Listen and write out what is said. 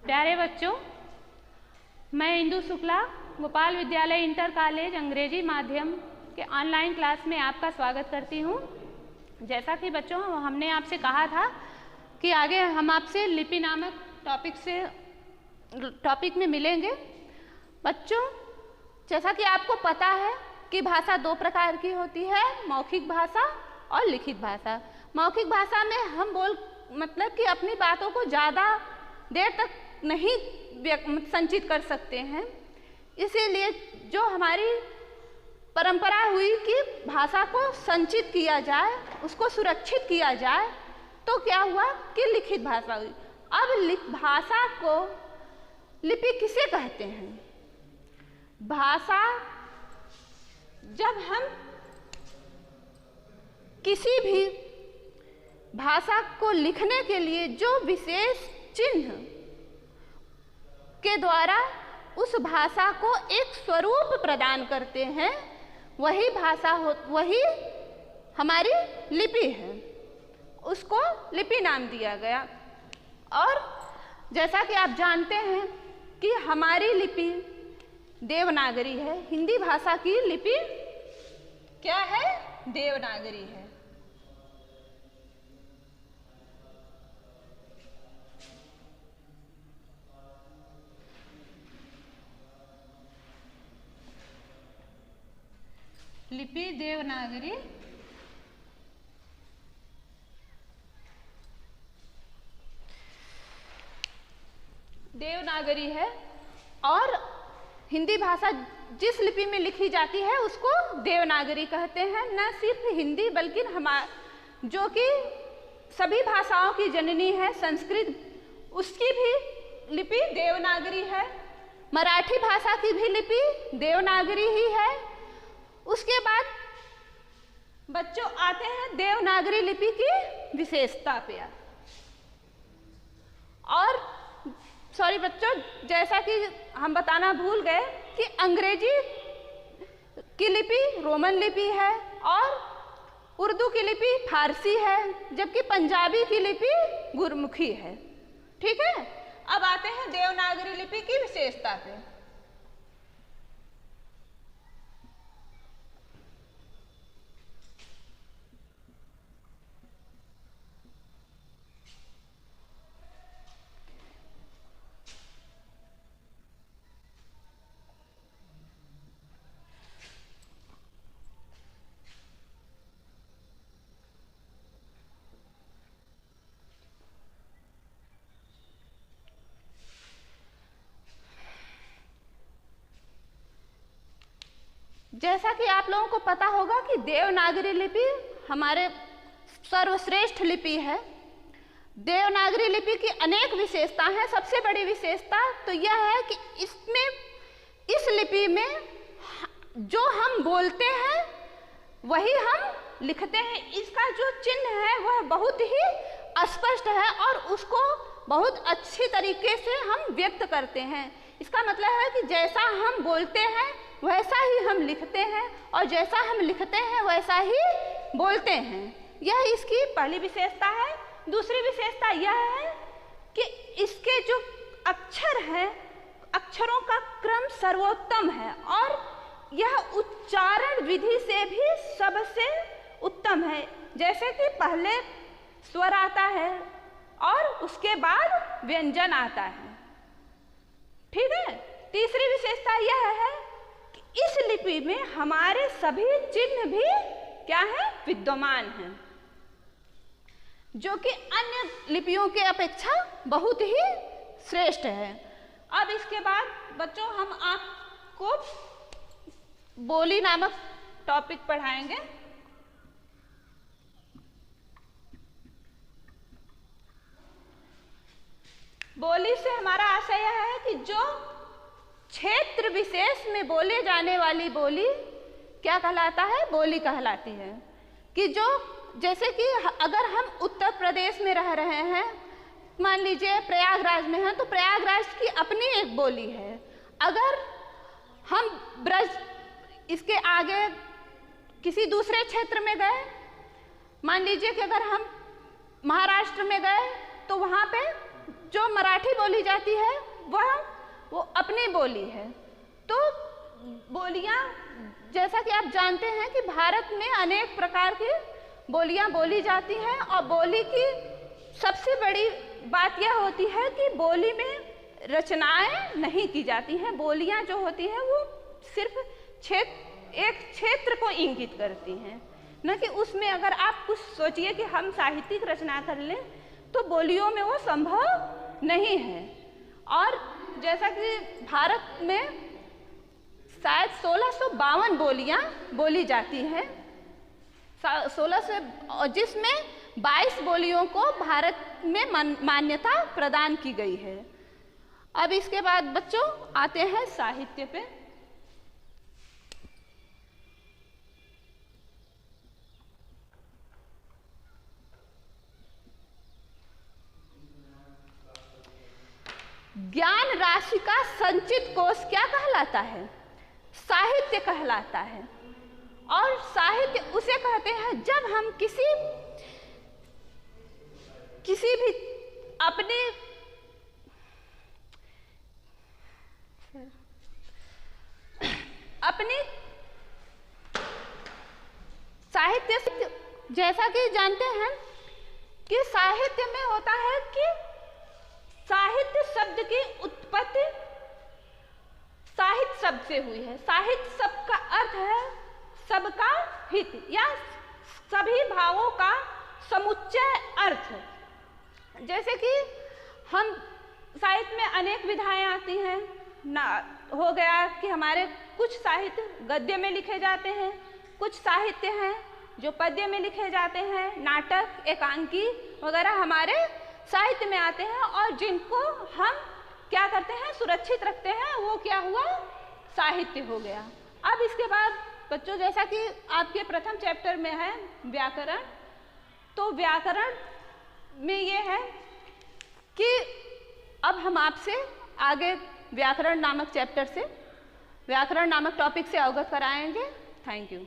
प्यारे बच्चों, मैं इंदु शुक्ला गोपाल विद्यालय इंटर कॉलेज अंग्रेजी माध्यम के ऑनलाइन क्लास में आपका स्वागत करती हूँ। जैसा कि बच्चों हमने आपसे कहा था कि आगे हम आपसे लिपि नामक टॉपिक में मिलेंगे। बच्चों, जैसा कि आपको पता है कि भाषा दो प्रकार की होती है, मौखिक भाषा और लिखित भाषा। मौखिक भाषा में हम मतलब कि अपनी बातों को ज़्यादा देर तक नहीं संचित कर सकते हैं, इसीलिए जो हमारी परंपरा हुई कि भाषा को संचित किया जाए, उसको सुरक्षित किया जाए, तो क्या हुआ कि लिखित भाषा हुई। अब भाषा को लिपि किसे कहते हैं? भाषा, जब हम किसी भी भाषा को लिखने के लिए जो विशेष चिन्ह के द्वारा उस भाषा को एक स्वरूप प्रदान करते हैं, वही हमारी लिपि है। उसको लिपि नाम दिया गया। और जैसा कि आप जानते हैं कि हमारी लिपि देवनागरी है। हिंदी भाषा की लिपि क्या है? देवनागरी है। लिपि देवनागरी है और हिंदी भाषा जिस लिपि में लिखी जाती है उसको देवनागरी कहते हैं। न सिर्फ हिंदी बल्कि जो कि सभी भाषाओं की जननी है संस्कृत, उसकी भी लिपि देवनागरी है। मराठी भाषा की भी लिपि देवनागरी ही है। उसके बाद बच्चों आते हैं देवनागरी लिपि की विशेषता पे। और सॉरी बच्चों, जैसा कि हम बताना भूल गए कि अंग्रेजी की लिपि रोमन लिपि है और उर्दू की लिपि फारसी है, जबकि पंजाबी की लिपि गुरमुखी है। ठीक है, अब आते हैं देवनागरी लिपि की विशेषता पे। जैसा कि आप लोगों को पता होगा कि देवनागरी लिपि हमारे सर्वश्रेष्ठ लिपि है। देवनागरी लिपि की अनेक विशेषता हैं। सबसे बड़ी विशेषता तो यह है कि इस लिपि में जो हम बोलते हैं वही हम लिखते हैं। इसका जो चिन्ह है वह बहुत ही स्पष्ट है और उसको बहुत अच्छी तरीके से हम व्यक्त करते हैं। इसका मतलब है कि जैसा हम बोलते हैं वैसा ही हम लिखते हैं और जैसा हम लिखते हैं वैसा ही बोलते हैं। यह इसकी पहली विशेषता है। दूसरी विशेषता यह है कि इसके जो अक्षर हैं, अक्षरों का क्रम सर्वोत्तम है और यह उच्चारण विधि से भी सबसे उत्तम है। जैसे कि पहले स्वर आता है और उसके बाद व्यंजन आता है। ठीक है। तीसरी विशेषता यह है कि इस लिपि में हमारे सभी चिन्ह भी क्या है? विद्यमान हैं, जो कि अन्य लिपियों के अपेक्षा बहुत ही श्रेष्ठ है। अब इसके बाद बच्चों हम आपको बोली नामक टॉपिक पढ़ाएंगे। बोली से हमारा आशय यह है कि जो क्षेत्र विशेष में बोले जाने वाली बोली क्या कहलाता है? बोली कहलाती है। कि जो जैसे कि अगर हम उत्तर प्रदेश में रह रहे हैं, मान लीजिए प्रयागराज में हैं, तो प्रयागराज की अपनी एक बोली है। अगर हम ब्रज इसके आगे किसी दूसरे क्षेत्र में गए, मान लीजिए कि अगर हम महाराष्ट्र में गए तो वहाँ पे जो मराठी बोली जाती है वो अपनी बोली है। तो बोलियां, जैसा कि आप जानते हैं कि भारत में अनेक प्रकार की बोलियां बोली जाती हैं और बोली की सबसे बड़ी बात यह होती है कि बोली में रचनाएं नहीं की जाती हैं। बोलियां जो होती हैं वो सिर्फ एक क्षेत्र को इंगित करती हैं, न कि उसमें अगर आप कुछ सोचिए कि हम साहित्यिक रचना कर लें तो बोलियों में वो संभव नहीं है। और जैसा कि भारत में शायद 1652 बोलियां बोली जाती हैं, 16 से, जिसमें 22 बोलियों को भारत में मान्यता प्रदान की गई है। अब इसके बाद बच्चों आते हैं साहित्य पे। ज्ञान राशि का संचित कोष क्या कहलाता है? साहित्य कहलाता है। और साहित्य उसे कहते हैं जब हम किसी भी अपनी साहित्य, जैसा कि जानते हैं कि साहित्य में होता है कि साहित्य शब्द की उत्पत्ति साहित्य शब्द से हुई है। साहित्य शब्द का अर्थ है सबका हित या सभी भावों का समुच्चय अर्थ। जैसे कि हम साहित्य में अनेक विधाएं आती हैं ना, हो गया कि हमारे कुछ साहित्य गद्य में लिखे जाते हैं, कुछ साहित्य हैं जो पद्य में लिखे जाते हैं, नाटक, एकांकी वगैरह हमारे साहित्य में आते हैं और जिनको हम क्या करते हैं, सुरक्षित रखते हैं, वो क्या हुआ, साहित्य हो गया। अब इसके बाद बच्चों, जैसा कि आपके प्रथम चैप्टर में है व्याकरण, तो व्याकरण में ये है कि अब हम आपसे आगे व्याकरण नामक चैप्टर से, व्याकरण नामक टॉपिक से अवगत कराएंगे। Thank you.